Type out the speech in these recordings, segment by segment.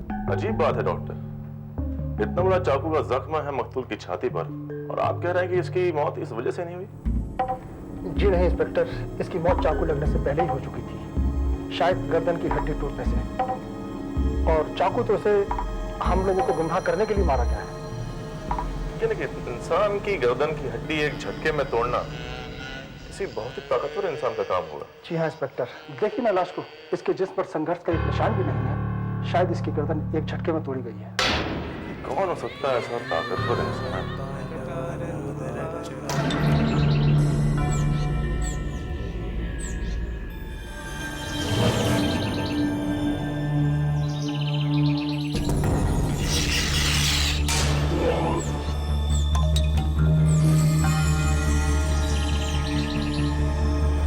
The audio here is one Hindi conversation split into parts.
अजीब बात है डॉक्टर, इतना बड़ा चाकू का जख्म है मकतूल की छाती पर और आप कह रहे हैं कि इसकी मौत इस वजह से नहीं हुई? जी नहीं इंस्पेक्टर, इसकी मौत चाकू लगने से पहले ही हो चुकी थी, शायद गर्दन की हड्डी टूटने से। और चाकू तो उसे हम लोगों को गुमराह करने के लिए मारा गया है। लेकिन इंसान की गर्दन की हड्डी एक झटके में तोड़ना किसी बहुत ही ताकतवर इंसान का काम होगा। जी हाँ इंस्पेक्टर, देखिए ना लाश को, इसके जिस्म पर संघर्ष का एक निशान भी नहीं है। शायद इसकी गर्दन एक झटके में तोड़ी गई है। कौन हो सकता है ऐसा ताकतवर इंसान?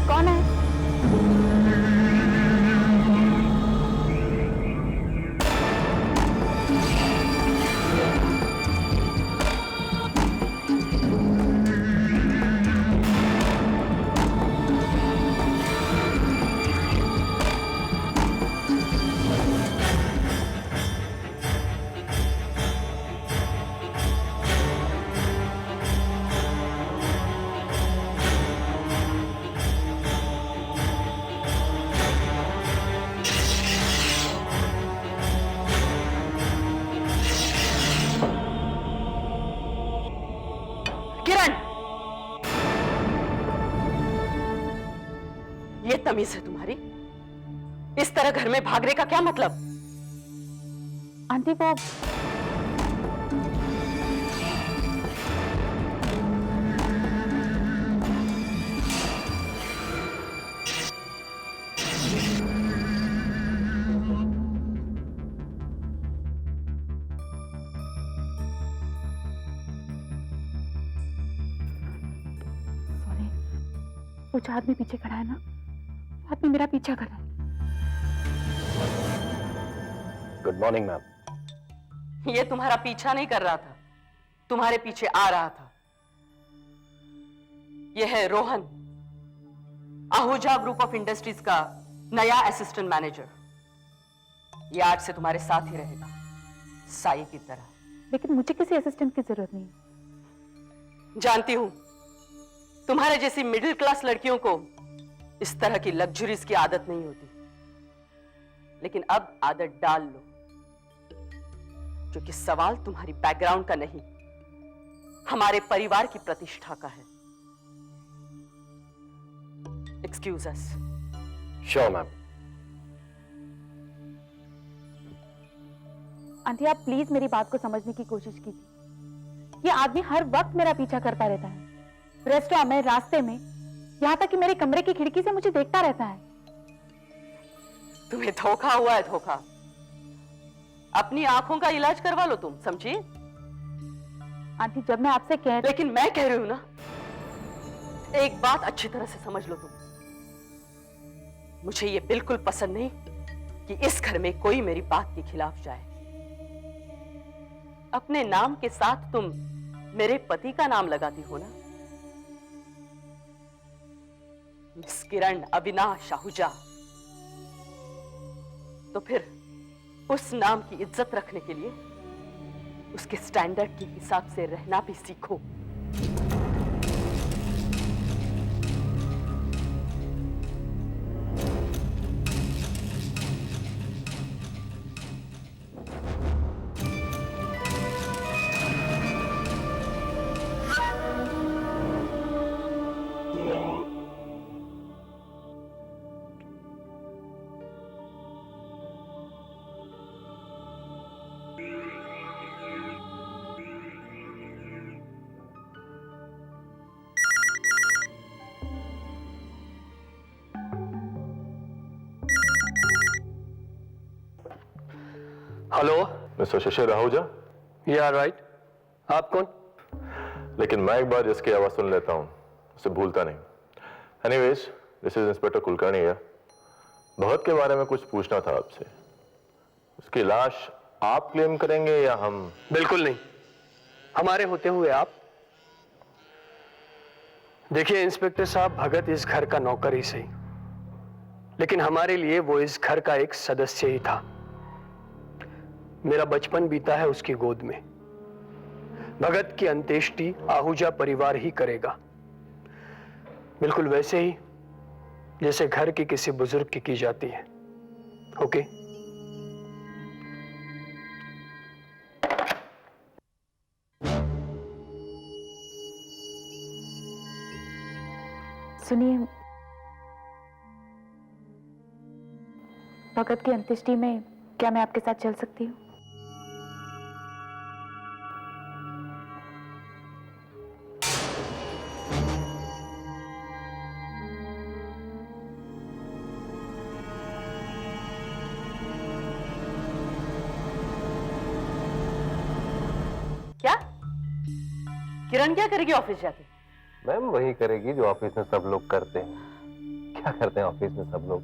कौन है? किरण, ये तमीज है तुम्हारी? इस तरह घर में भागने का क्या मतलब? आंटी वो वो जो आदमी पीछे खड़ा है ना, आदमी मेरा पीछा कर रहा है। Good morning ma'am. ये तुम्हारा पीछा नहीं कर रहा था, तुम्हारे पीछे आ रहा था। यह है Rohan, Ahuja group of industries का नया असिस्टेंट मैनेजर। ये आज से तुम्हारे साथ ही रहेगा, साई की तरह। लेकिन मुझे किसी असिस्टेंट की जरूरत नहीं। जानती हूं तुम्हारे जैसी मिडिल क्लास लड़कियों को इस तरह की लग्जरीज की आदत नहीं होती, लेकिन अब आदत डाल लो, क्योंकि सवाल तुम्हारी बैकग्राउंड का नहीं, हमारे परिवार की प्रतिष्ठा का है। एक्सक्यूज अस। Sure ma'am. आंटी आप प्लीज मेरी बात को समझने की कोशिश कीजिए। ये आदमी हर वक्त मेरा पीछा करता रहता है, रेस्टोरेंट में, रास्ते में, यहाँ तक कि मेरे कमरे की खिड़की से मुझे देखता रहता है। तुम्हें धोखा हुआ है, धोखा। अपनी आंखों का इलाज करवा लो तुम, समझी? आंटी जब मैं आपसे कह रही, लेकिन मैं कह रही हूं ना, एक बात अच्छी तरह से समझ लो तुम। मुझे ये बिल्कुल पसंद नहीं कि इस घर में कोई मेरी बात के खिलाफ जाए। अपने नाम के साथ तुम मेरे पति का नाम लगाती हो ना, मिस किरण अविनाश आहूजा, तो फिर उस नाम की इज्जत रखने के लिए उसके स्टैंडर्ड के हिसाब से रहना भी सीखो। हेलो मिस्टर शिशिर आहूजा। या राइट, आप कौन? लेकिन मैं एक बार जिसकी आवाज सुन लेता हूं उसे भूलता नहीं। Anyways, this is inspector Kulkarni है। भगत के बारे में कुछ पूछना था आपसे। उसकी लाश आप क्लेम करेंगे या हम? बिल्कुल नहीं, हमारे होते हुए आप। देखिए इंस्पेक्टर साहब, भगत इस घर का नौकर ही सही, लेकिन हमारे लिए वो इस घर का एक सदस्य ही था। मेरा बचपन बीता है उसकी गोद में। भगत की अंत्येष्टि आहूजा परिवार ही करेगा, बिल्कुल वैसे ही जैसे घर की किसी बुजुर्ग की जाती है। ओके? सुनिए, भगत की अंत्येष्टि में क्या मैं आपके साथ चल सकती हूँ? क्या? किरण क्या करेगी ऑफिस जाके? मैम वही करेगी जो ऑफिस में सब लोग करते हैं। क्या करते हैं ऑफिस में सब लोग?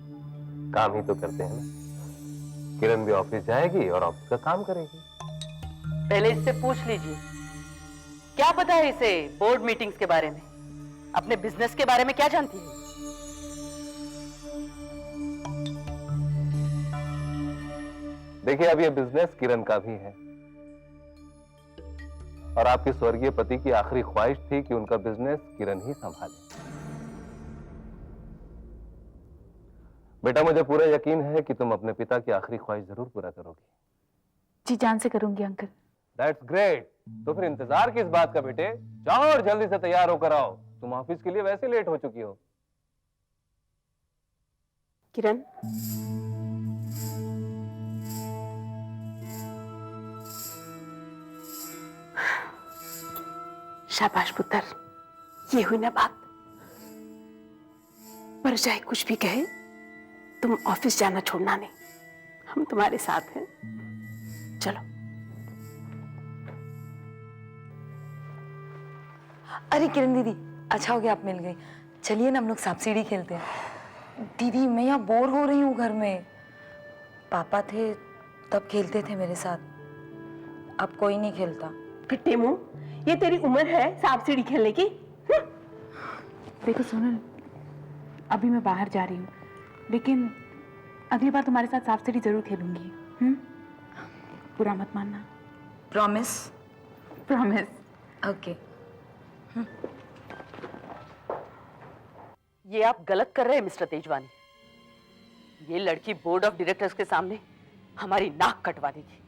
काम ही तो करते हैं ना। किरण भी ऑफिस जाएगी और ऑफिस का काम करेगी। पहले इससे पूछ लीजिए, क्या पता है इसे बोर्ड मीटिंग्स के बारे में? अपने बिजनेस के बारे में क्या जानती है? देखिए, अब ये बिजनेस किरण का भी है और आपके स्वर्गीय पति की आखिरी ख्वाहिश थी कि उनका बिजनेस किरण ही संभाले। बेटा, मुझे पूरा यकीन है कि तुम अपने पिता की आखिरी ख्वाहिश जरूर पूरा करोगी। जी जान से करूंगी अंकल। That's great. तो फिर इंतजार किस बात का बेटे? जाओ और जल्दी से तैयार होकर आओ। तुम ऑफिस के लिए वैसे लेट हो चुकी हो। किरण, शाबाश पुत्र, ये हुई ना बात। पर चाहे कुछ भी कहे, तुम ऑफिस जाना छोड़ना नहीं। हम तुम्हारे साथ हैं। चलो। अरे किरण दीदी, अच्छा हो गया आप मिल गई। चलिए ना हम लोग सांप सीढ़ी खेलते हैं। दीदी मैं यहाँ बोर हो रही हूँ घर में। पापा थे तब खेलते थे मेरे साथ, अब कोई नहीं खेलता। फिट्टे मुंह, ये तेरी उम्र है सांप सीढ़ी खेलने की? देखो सोनल, अभी मैं बाहर जा रही हूँ, लेकिन अगली बार तुम्हारे साथ सांप सीढ़ी जरूर खेलूंगी। बुरा मत मानना। प्रॉमिस? प्रॉमिस। ओके। ये आप गलत कर रहे हैं मिस्टर तेजवानी। ये लड़की बोर्ड ऑफ डायरेक्टर्स के सामने हमारी नाक कटवा देगी।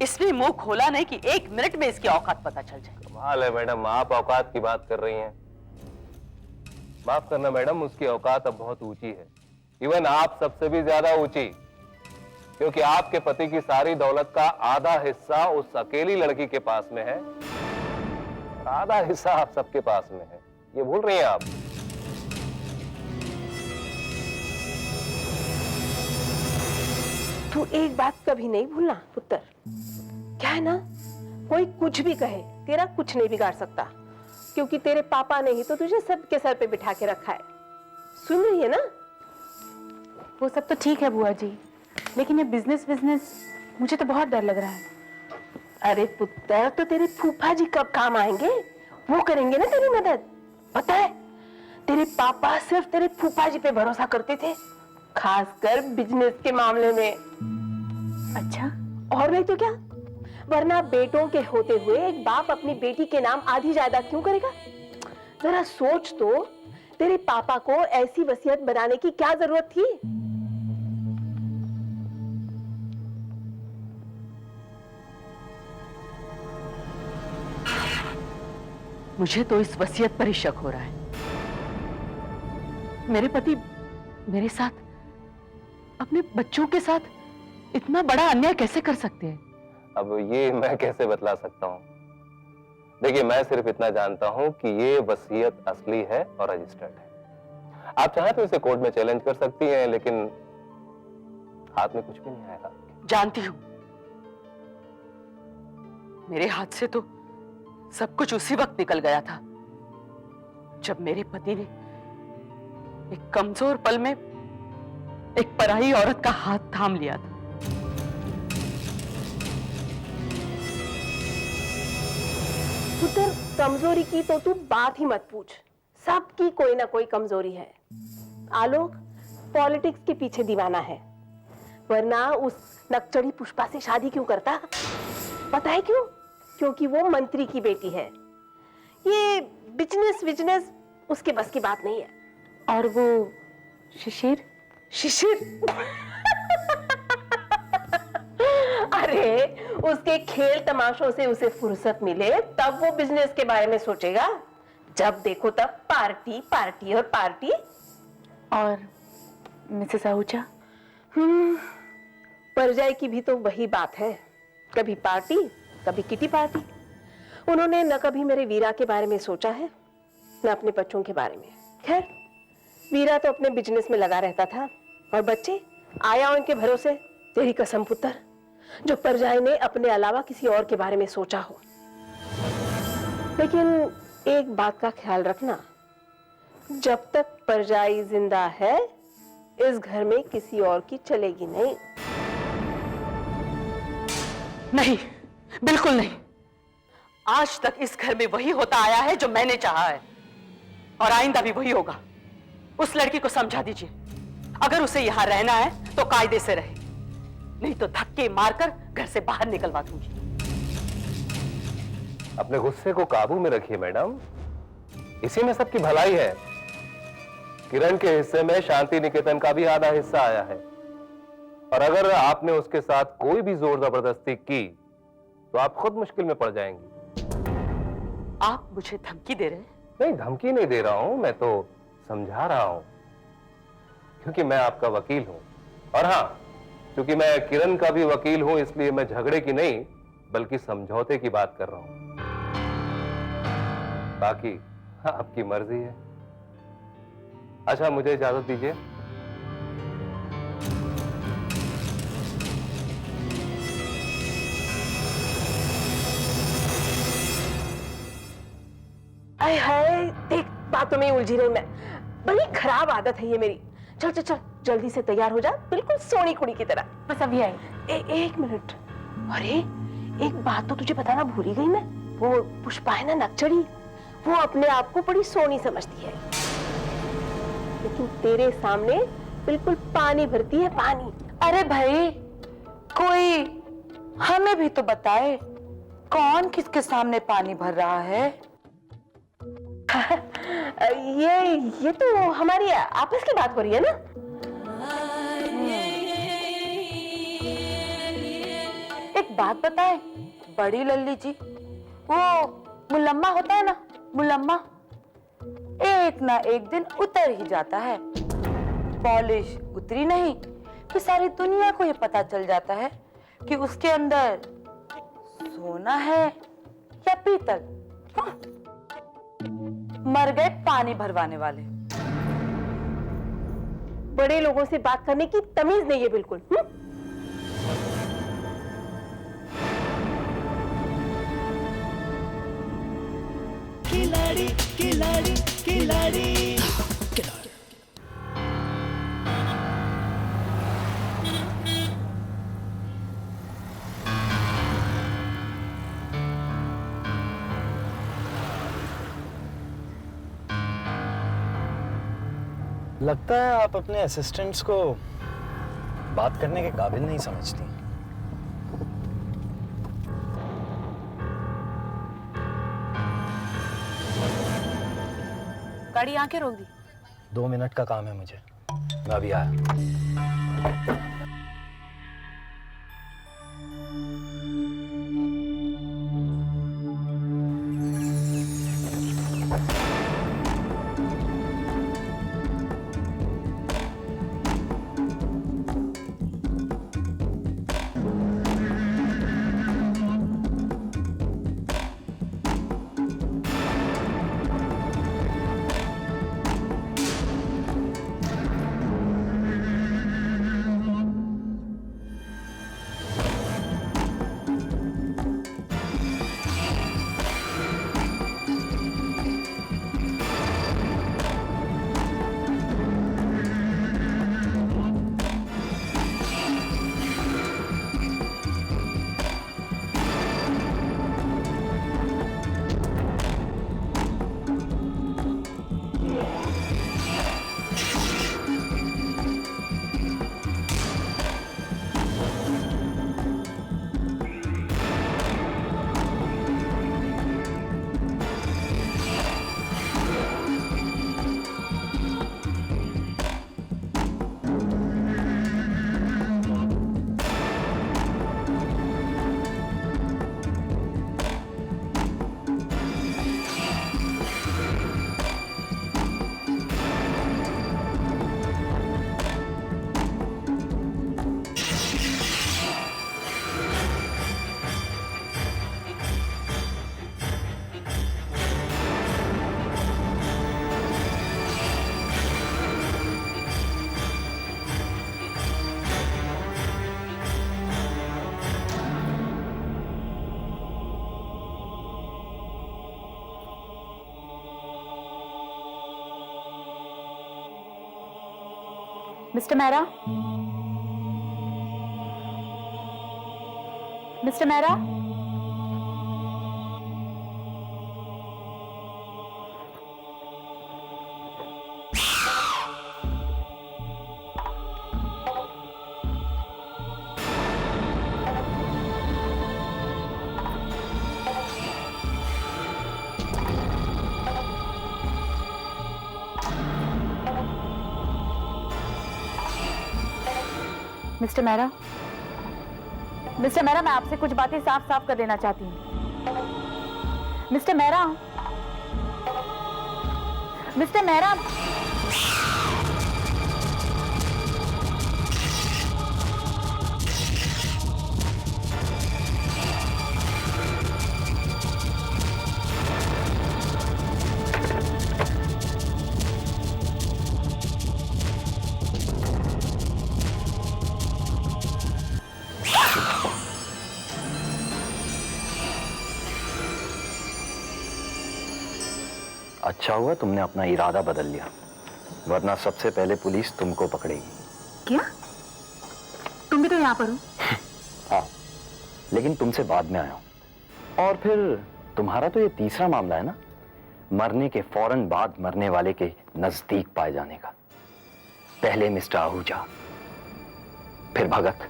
इसने मुंह खोला नहीं कि 1 मिनट में इसकी औकात पता चल जाए। कमाल है मैडम, आप औकात की बात कर रही हैं। माफ करना मैडम, उसकी औकात अब बहुत ऊंची है, इवन आप सबसे भी ज्यादा ऊंची, क्योंकि आपके पति की सारी दौलत का आधा हिस्सा उस अकेली लड़की के पास में है और आधा हिस्सा आप सबके पास में है। ये भूल रही हैं आप? तू एक बात कभी नहीं भूलना पुत्र। क्या है ना, कोई कुछ भी कहे, तेरा कुछ नहीं बिगाड़ सकता, क्योंकि तेरे पापा ने ही तो तुझे सबके सर पे बिठा के रखा है। सुन रही है ना? वो सब तो ठीक है बुआ जी, लेकिन ये बिजनेस मुझे तो बहुत डर लग रहा है। अरे पुत्र, तो तेरे फूफा जी कब काम आएंगे? वो करेंगे ना तेरी मदद। पता है, तेरे पापा सिर्फ तेरे फूफा जी पे भरोसा करते थे, खासकर बिजनेस के मामले में। अच्छा? और नहीं तो क्या, वरना बेटों के होते हुए एक बाप अपनी बेटी के नाम आधी जायदाद क्यों करेगा? जरा सोच तो, तेरे पापा को ऐसी वसीयत बनाने की क्या जरूरत थी? मुझे तो इस वसीयत पर ही शक हो रहा है। मेरे पति मेरे साथ, अपने बच्चों के साथ इतना बड़ा अन्याय कैसे कर सकते हैं? अब ये मैं कैसे बतला सकता हूँ? देखिए, मैं सिर्फ इतना जानता हूँ कि ये वसीयत असली है और रजिस्टर्ड है। आप चाहें तो इसे कोर्ट में चैलेंज कर सकती हैं, लेकिन हाथ में कुछ भी नहीं आएगा। जानती हूं, मेरे हाथ से तो सब कुछ उसी वक्त निकल गया था जब मेरे पति ने एक कमजोर पल में एक पराई औरत का हाथ थाम लिया था। पुत्र, कमजोरी की तो तू बात ही मत पूछ। सबकी कोई ना कोई कमजोरी है। आलोक पॉलिटिक्स के पीछे दीवाना है, वरना उस नक्चड़ी पुष्पा से शादी क्यों करता? पता है क्यों? क्योंकि वो मंत्री की बेटी है। ये बिजनेस बिजनेस उसके बस की बात नहीं है। और वो शिशिर? शिशिर अरे उसके खेल तमाशों से उसे फुर्सत मिले तब वो बिजनेस के बारे में सोचेगा। जब देखो तब पार्टी पार्टी और पार्टी। और मिसेस आहूजा? परजाई की भी तो वही बात है, कभी पार्टी कभी किटी पार्टी। उन्होंने न कभी मेरे वीरा के बारे में सोचा है न अपने बच्चों के बारे में। खैर, वीरा तो अपने बिजनेस में लगा रहता था और बच्चे आया उनके भरोसे। तेरी कसम पुत्र, जो परजाई ने अपने अलावा किसी और के बारे में सोचा हो। लेकिन एक बात का ख्याल रखना, जब तक परजाई जिंदा है इस घर में किसी और की चलेगी नहीं। नहीं, बिल्कुल नहीं। आज तक इस घर में वही होता आया है जो मैंने चाहा है, और आइंदा भी वही होगा। उस लड़की को समझा दीजिए, अगर उसे यहां रहना है तो कायदे से रहे, नहीं तो धक्के मारकर घर से बाहर निकलवा दूंगी। अपने गुस्से को काबू में रखिए मैडम, इसी में सबकी भलाई है। किरण के हिस्से में शांति निकेतन का भी आधा हिस्सा आया है, और अगर आपने उसके साथ कोई भी जोर जबरदस्ती की तो आप खुद मुश्किल में पड़ जाएंगी। आप मुझे धमकी दे रहे हैं? नहीं, धमकी नहीं दे रहा हूं, मैं तो समझा रहा हूं, क्योंकि मैं आपका वकील हूं। और हां, क्योंकि मैं किरण का भी वकील हूं, इसलिए मैं झगड़े की नहीं बल्कि समझौते की बात कर रहा हूं। बाकी आपकी मर्जी है। अच्छा, मुझे इजाजत दीजिए। आय हाय, देख बातों में उलझी रही मैं। बड़ी खराब आदत है ये मेरी। चल चल चल, जल्दी से तैयार हो जा, बिल्कुल सोनी कुड़ी की तरह। बस अभी आई। एक मिनट। अरे एक बात तो तुझे बताना भूल ही गई मैं। वो पुष्पा है ना नक्चड़ी, वो अपने आप को बड़ी सोनी समझती है, लेकिन तेरे सामने बिल्कुल पानी भरती है, पानी। अरे भाई, कोई हमें भी तो बताए, कौन किसके सामने पानी भर रहा है? ये तो हमारी आपस की बात हो रही है ना। एक बात बताए बड़ी लल्ली जी, वो मुलम्मा होता है ना, मुलम्मा, एक ना एक दिन उतर ही जाता है। पॉलिश उतरी नहीं कि सारी दुनिया को ये पता चल जाता है कि उसके अंदर सोना है या पीतल। हाँ। मर गए पानी भरवाने वाले। बड़े लोगों से बात करने की तमीज नहीं है बिल्कुल। खिलाड़ी खिलाड़ी खिलाड़ी। लगता है आप अपने असिस्टेंट्स को बात करने के काबिल नहीं समझती। गाड़ी आके रोक दी। 2 मिनट का काम है मुझे, मैं अभी आया। Mister Mehra, mister Mehra, mister Mehra, mister Mehra, मैं आपसे कुछ बातें साफ साफ कर लेना चाहती हूँ। मिस्टर मेहरा, मिस्टर मेहरा, अच्छा हुआ तुमने अपना इरादा बदल लिया, वरना सबसे पहले पुलिस तुमको पकड़ेगी। क्या? तुम भी तो यहाँ पर हो? हाँ, लेकिन तुमसे बाद में आया हूं। और फिर तुम्हारा तो ये तीसरा मामला है ना, मरने के फौरन बाद मरने वाले के नजदीक पाए जाने का। पहले मिस्टर आहूजा, फिर भगत,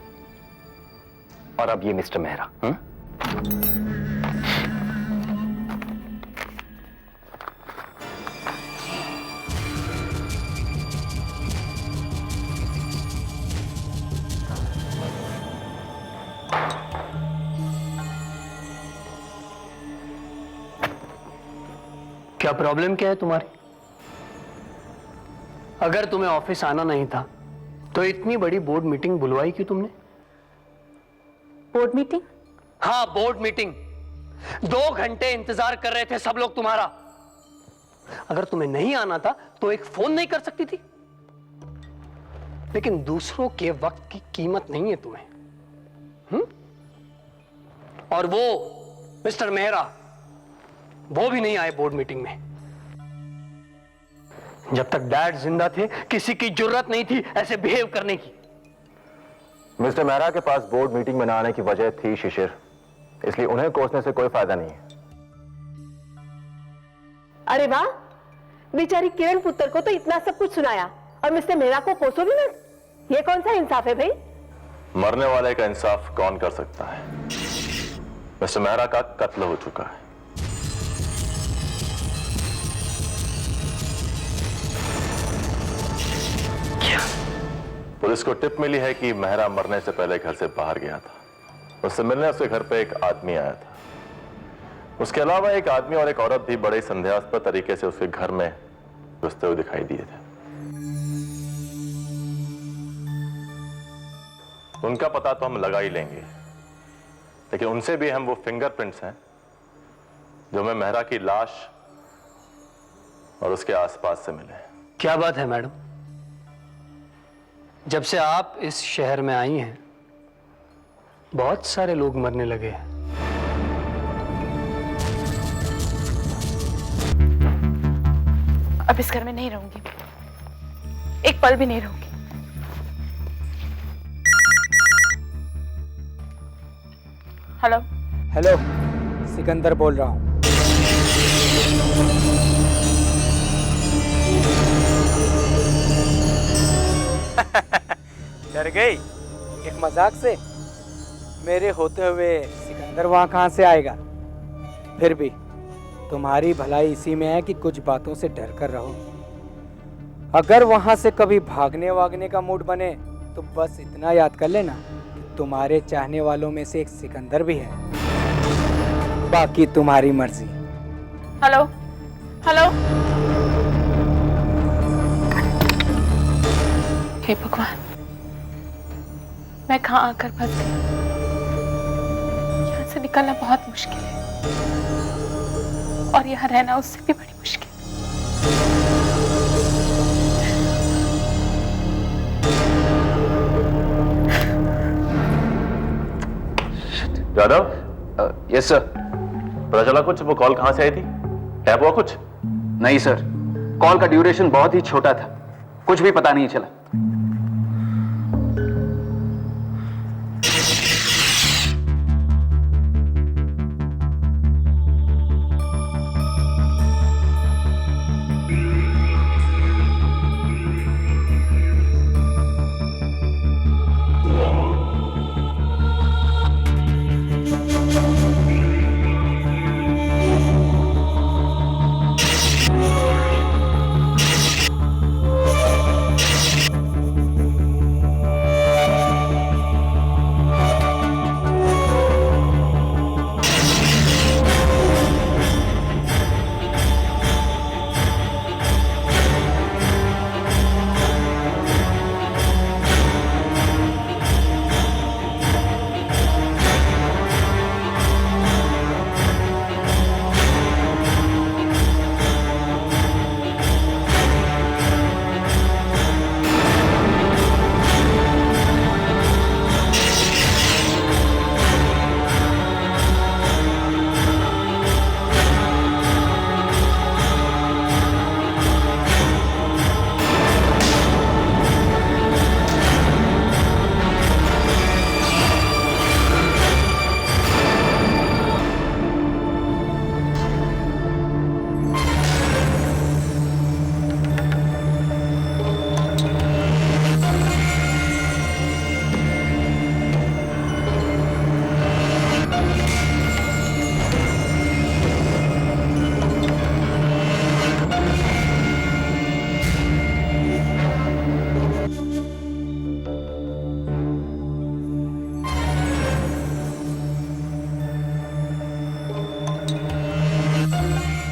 और अब ये मिस्टर मेहरा। क्या प्रॉब्लम क्या है तुम्हारी? अगर तुम्हें ऑफिस आना नहीं था तो इतनी बड़ी बोर्ड मीटिंग बुलवाई क्यों तुमने? Board meeting? हाँ, बोर्ड मीटिंग। 2 घंटे इंतजार कर रहे थे सब लोग तुम्हारा। अगर तुम्हें नहीं आना था तो एक फोन नहीं कर सकती थी? लेकिन दूसरों के वक्त की कीमत नहीं है तुम्हें। और वो मिस्टर मेहरा, वो भी नहीं आए बोर्ड मीटिंग में। जब तक डैड जिंदा थे किसी की जुर्रत नहीं थी ऐसे बिहेव करने की। मिस्टर मेहरा के पास बोर्ड मीटिंग में ना आने की वजह थी शिशिर, इसलिए उन्हें कोसने से कोई फायदा नहीं है। अरे वाह, बेचारी किरण पुत्र को तो इतना सब कुछ सुनाया और मिस्टर मेहरा को कोसो भी मत। ये कौन सा इंसाफ है भाई? मरने वाले का इंसाफ कौन कर सकता है? मिस्टर मेहरा का कत्ल हो चुका है। पुलिस को टिप मिली है कि मेहरा मरने से पहले घर से बाहर गया था। उससे मिलने उसके घर पे एक आदमी आया था। उसके अलावा एक आदमी और एक औरत भी बड़े संदेहास्पद तरीके से उसके घर में घुसते हुए दिखाई दिए थे। उनका पता तो हम लगा ही लेंगे, लेकिन उनसे भी हम वो फिंगरप्रिंट्स हैं जो हमें मेहरा की लाश और उसके आसपास से मिले। क्या बात है मैडम, जब से आप इस शहर में आई हैं बहुत सारे लोग मरने लगे हैं। अब इस घर में नहीं रहूंगी, एक पल भी नहीं रहूंगी। हेलो हेलो, सिकंदर बोल रहा हूँ। डर गई एक मजाक से? मेरे होते हुए सिकंदर वहां कहां से आएगा? फिर भी तुम्हारी भलाई इसी में है कि कुछ बातों से डर कर रहो। अगर वहां से कभी भागने वागने का मूड बने तो बस इतना याद कर लेना कि तुम्हारे चाहने वालों में से एक सिकंदर भी है। बाकी तुम्हारी मर्जी। Hello hello. हे भगवान, मैं कहाँ आकर फंस गई। यहाँ से निकलना बहुत मुश्किल है और यहाँ रहना उससे भी बड़ी मुश्किल। यादव? Yes sir. पता चला कुछ? वो कॉल कहां से आई थी? टैप हुआ कुछ? नहीं सर, कॉल का ड्यूरेशन बहुत ही छोटा था, कुछ भी पता नहीं चला।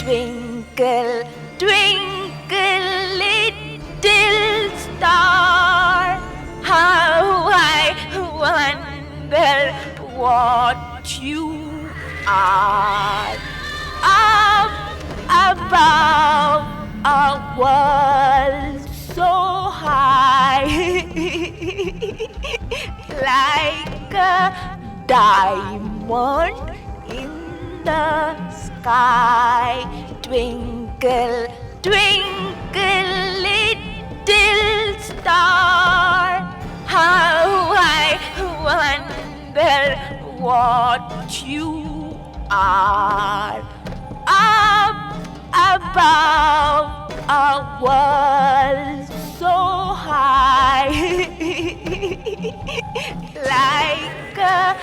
Twinkle, twinkle, little star, how I wonder what you are. Up above a world so high, like a diamond in the sky. Twinkle, twinkle, little star, how I wonder what you are. Up above a world so high, like a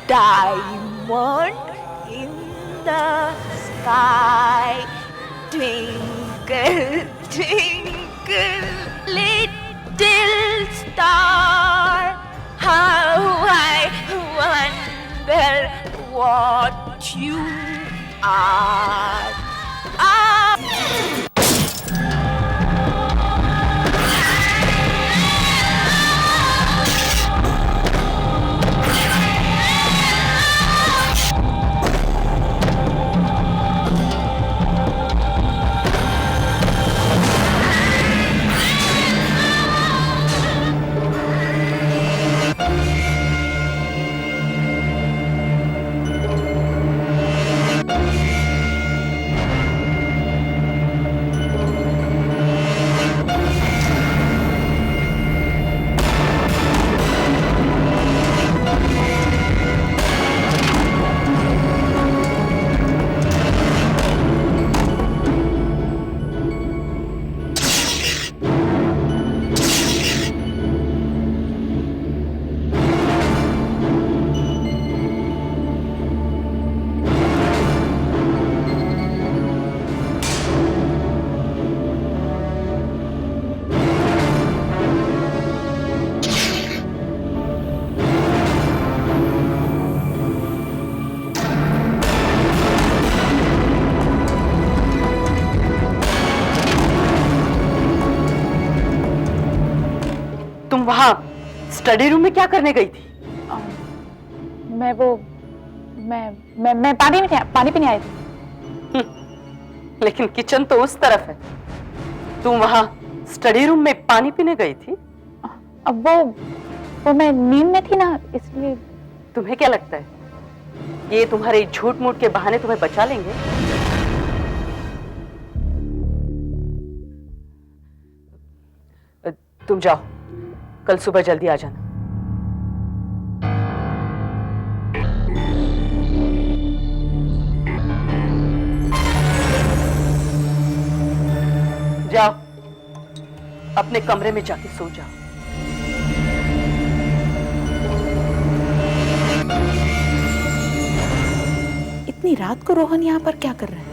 diamond in the sky. Twinkle, twinkle, little star, how I wonder what you are. तुम वहां स्टडी रूम में क्या करने गई थी? मैं पानी पीने आई थी। लेकिन किचन तो उस तरफ है। तुम वहां स्टडी रूम में पानी पीने गई थी? अब वो मैं नींद में थी ना, इसलिए। तुम्हें क्या लगता है ये तुम्हारे झूठ मूठ के बहाने तुम्हें बचा लेंगे? तुम जाओ, कल सुबह जल्दी आ जाना। अपने कमरे में जाके सो जाओ। इतनी रात को रोहन यहाँ पर क्या कर रहा है?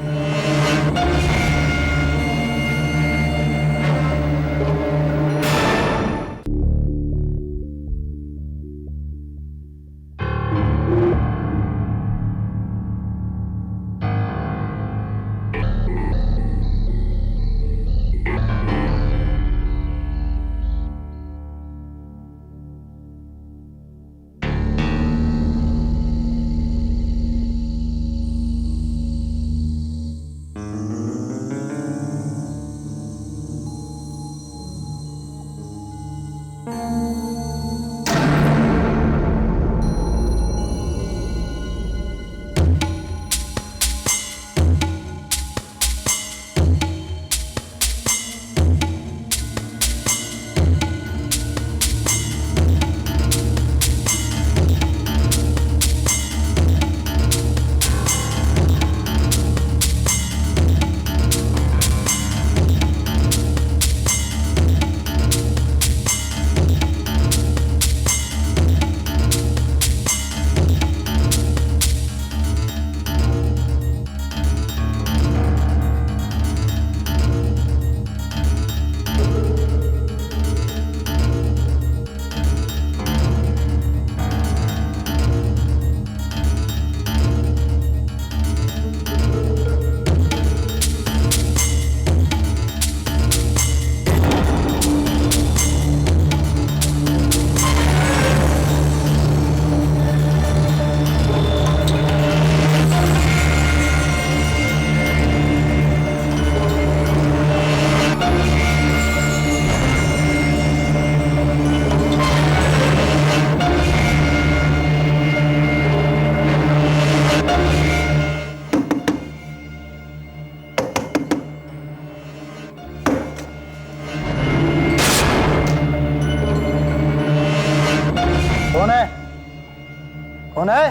कौन है?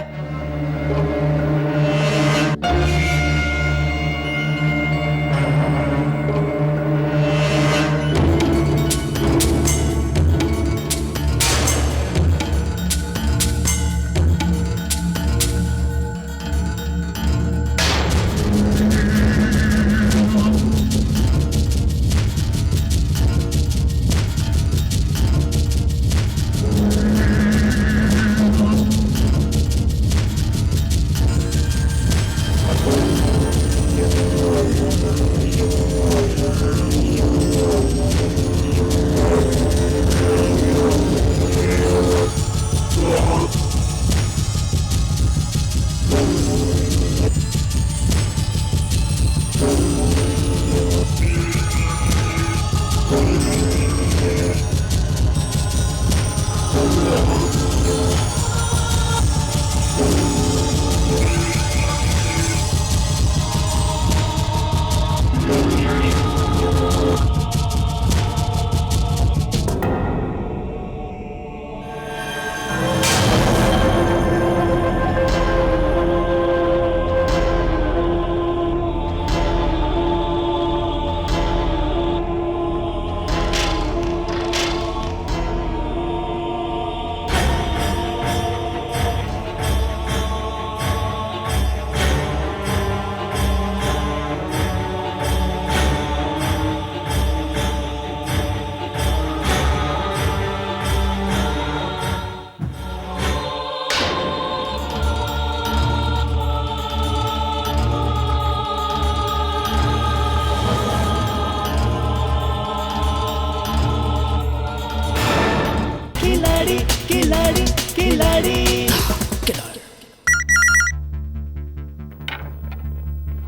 खिलाड़ी खिलाड़ी।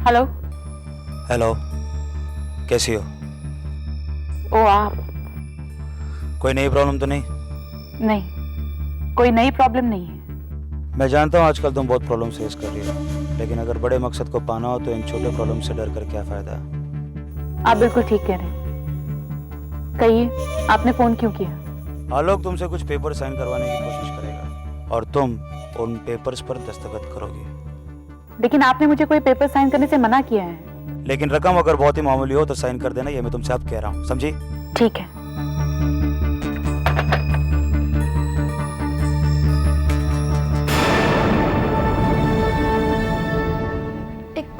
हेलो। हेलो, कैसी हो? ओ आप? कोई नई प्रॉब्लम तो नहीं? नहीं, कोई नई प्रॉब्लम नहीं है। मैं जानता हूँ आजकल तुम बहुत प्रॉब्लम फेस कर रही हो, लेकिन अगर बड़े मकसद को पाना हो तो इन छोटे प्रॉब्लम से डर कर क्या फायदा? आप बिल्कुल ठीक कह रहे हैं। कहिए, आपने फोन क्यों किया? आलोक तुमसे कुछ पेपर साइन करवाने की कोशिश करेगा और तुम उन पेपर्स पर दस्तखत करोगे। लेकिन आपने मुझे कोई पेपर साइन करने से मना किया है। लेकिन रकम अगर बहुत ही मामूली हो तो साइन कर देना, ये मैं तुमसे अब कह रहा हूँ, समझी? ठीक है,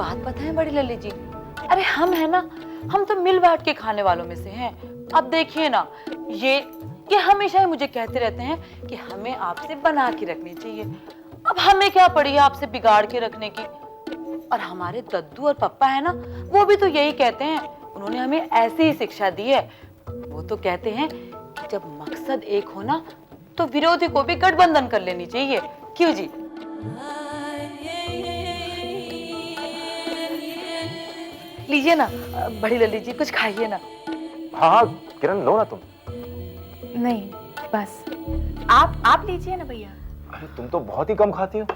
बात पता है बड़ी लल्ली जी, अरे हम है ना, हम तो मिल बांट के खाने वालों में से हैं। अब देखिए ना, ये हमेशा ही मुझे कहते रहते हैं कि हमें आपसे बना के रखनी चाहिए। अब हमें क्या पड़ी है आपसे बिगाड़ के रखने की। और हमारे दद्दू और पप्पा है ना, वो भी तो यही कहते हैं। उन्होंने हमें ऐसे ही शिक्षा दी है। वो तो कहते हैं कि जब मकसद एक हो ना, तो विरोधी को भी गठबंधन कर लेनी चाहिए। क्यों जी? लीजिए ना बड़ी लल्ली जी, कुछ खाइए ना। हाँ हाँ किरण, लो ना तुम। नहीं बस आप लीजिए ना भैया। अरे तुम तो बहुत ही कम खाती हो।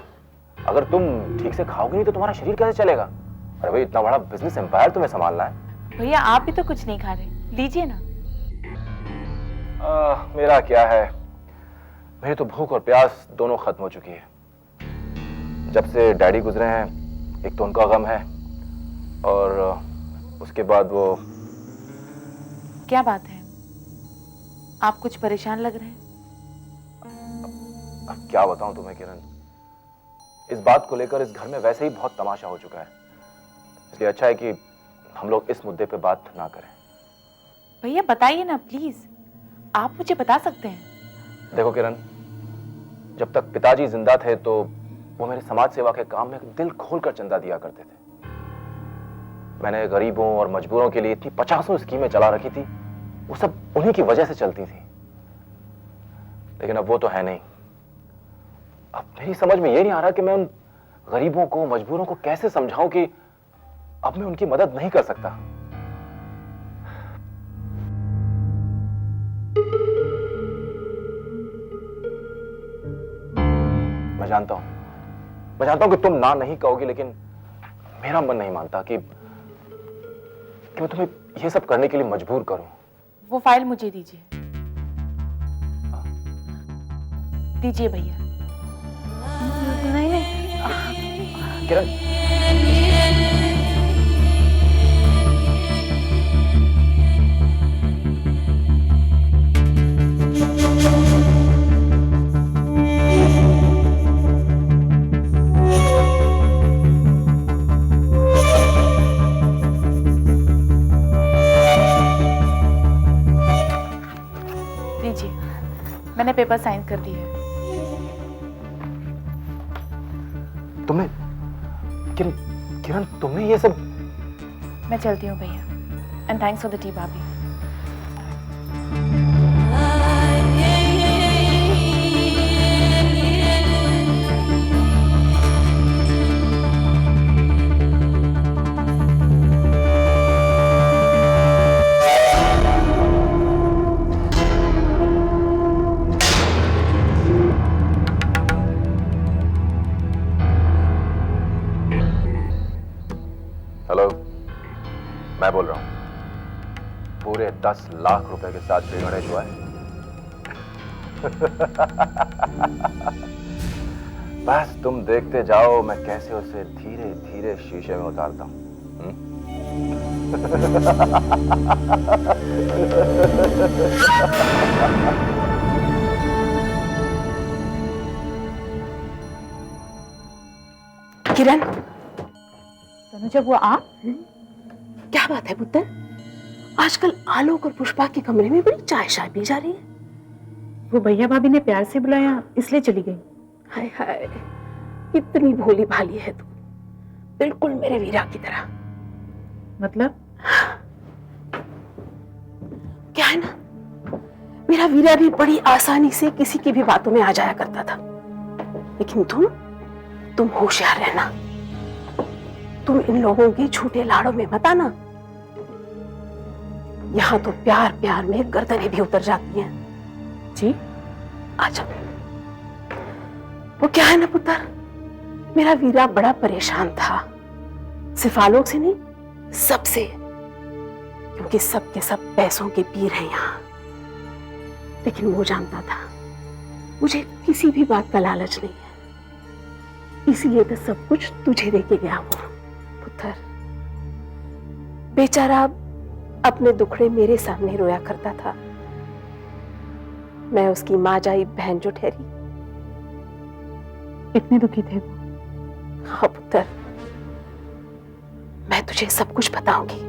अगर तुम ठीक से खाओगे नहीं तो तुम्हारा शरीर कैसे चलेगा? अरे भाई, इतना बड़ा बिजनेस एम्पायर तुम्हें संभालना है। भैया आप भी तो कुछ नहीं खा रहे, लीजिए ना। मेरा क्या है, मेरी तो भूख और प्यास दोनों खत्म हो चुकी है। जब से डैडी गुजरे हैं, एक तो उनका गम है और उसके बाद वो। क्या बात है, आप कुछ परेशान लग रहे हैं? अब क्या बताऊं तुम्हें किरण, इस बात को लेकर इस घर में वैसे ही बहुत तमाशा हो चुका है। इसलिए अच्छा है कि हम लोग इस मुद्दे पे बात ना करें। भैया बताइए ना प्लीज, आप मुझे बता सकते हैं। देखो किरण, जब तक पिताजी जिंदा थे तो वो मेरे समाज सेवा के काम में दिल खोलकर चंदा दिया करते थे। मैंने गरीबों और मजबूरों के लिए इतनी 50 स्कीमें चला रखी थी, वो सब उन्हीं की वजह से चलती थी। लेकिन अब वो तो है नहीं। अब मेरी समझ में ये नहीं आ रहा कि मैं उन गरीबों को, मजबूरों को कैसे समझाऊं कि अब मैं उनकी मदद नहीं कर सकता। मैं जानता हूं कि तुम ना नहीं कहोगी, लेकिन मेरा मन नहीं मानता कि मैं तुम्हें यह सब करने के लिए मजबूर करूं। वो फाइल मुझे दीजिए। दीजिए भैया। नहीं नहीं किरण, लीजिए, मैंने पेपर साइन कर दिए है। तुमने किरण तुमने ये सब। मैं चलती हूँ भैया, and thanks for the T भाभी। हेलो, मैं बोल रहा हूं। पूरे 10 लाख रुपए के साथ श्री गणेश हुआ है। बस तुम देखते जाओ मैं कैसे उसे धीरे धीरे शीशे में उतारता हूं। किरण, तनुजा वो आप? क्या बात है पुत्र? आजकल आलोक और पुष्पा के कमरे में बड़ी चाय शाय पी जा रही है। वो भैया भाभी ने प्यार से बुलाया, इसलिए चली गई। हाय हाय, इतनी भोली भाली है तू, बिल्कुल मेरे वीरा की तरह। मतलब? क्या है ना, मेरा वीरा भी बड़ी आसानी से किसी की भी बातों में आ जाया करता था। लेकिन तुम होशियार रहना। तुम इन लोगों की झूठे लाड़ों में मत आना। यहां तो प्यार प्यार में गर्दनें भी उतर जाती हैं। जी? आजा। वो क्या है ना पुत्र, मेरा वीरा बड़ा परेशान था, सिर्फ आलोक से नहीं, सबसे। क्योंकि सब के सब पैसों के पीर हैं यहाँ। लेकिन वो जानता था मुझे किसी भी बात का लालच नहीं है, इसीलिए तो सब कुछ तुझे देके गया वो। पुत्र, बेचारा अपने दुखड़े मेरे सामने रोया करता था। मैं उसकी माँ जाई बहन जो ठहरी। इतने दुखी थे वो? हाँ पुत्र, मैं तुझे सब कुछ बताऊंगी,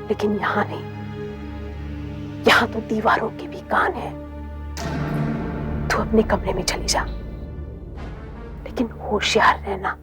लेकिन यहां नहीं, यहां तो दीवारों के भी कान है। तू अपने कमरे में चली जा, लेकिन होशियार रहना।